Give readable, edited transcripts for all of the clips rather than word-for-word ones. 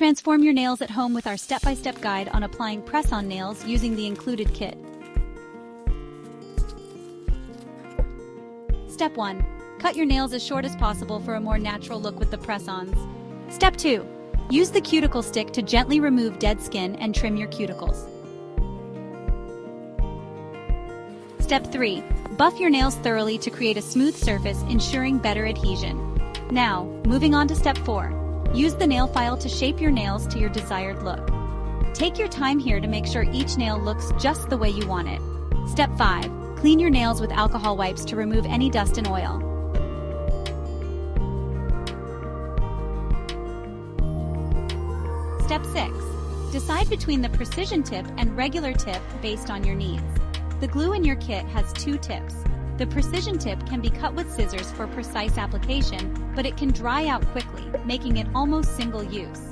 Transform your nails at home with our step-by-step guide on applying press-on nails using the included kit. Step 1. Cut your nails as short as possible for a more natural look with the press-ons. Step 2. Use the cuticle stick to gently remove dead skin and trim your cuticles. Step 3. Buff your nails thoroughly to create a smooth surface, ensuring better adhesion. Now, moving on to Step 4. Use the nail file to shape your nails to your desired look. Take your time here to make sure each nail looks just the way you want it. Step 5. Clean your nails with alcohol wipes to remove any dust and oil. Step 6. Decide between the precision tip and regular tip based on your needs. The glue in your kit has 2 tips. The precision tip can be cut with scissors for precise application, but it can dry out quickly, making it almost single use.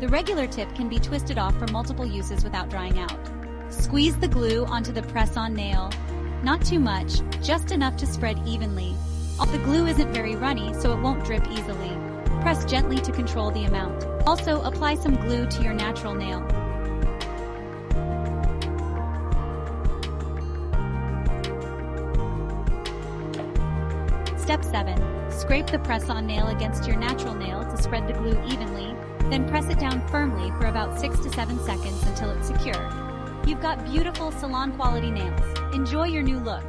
The regular tip can be twisted off for multiple uses without drying out. Squeeze the glue onto the press-on nail. Not too much, just enough to spread evenly. The glue isn't very runny, so it won't drip easily. Press gently to control the amount. Also, apply some glue to your natural nail. Step 7. Scrape the press-on nail against your natural nail to spread the glue evenly, then press it down firmly for about 6 to 7 seconds until it's secure. You've got beautiful salon-quality nails. Enjoy your new look.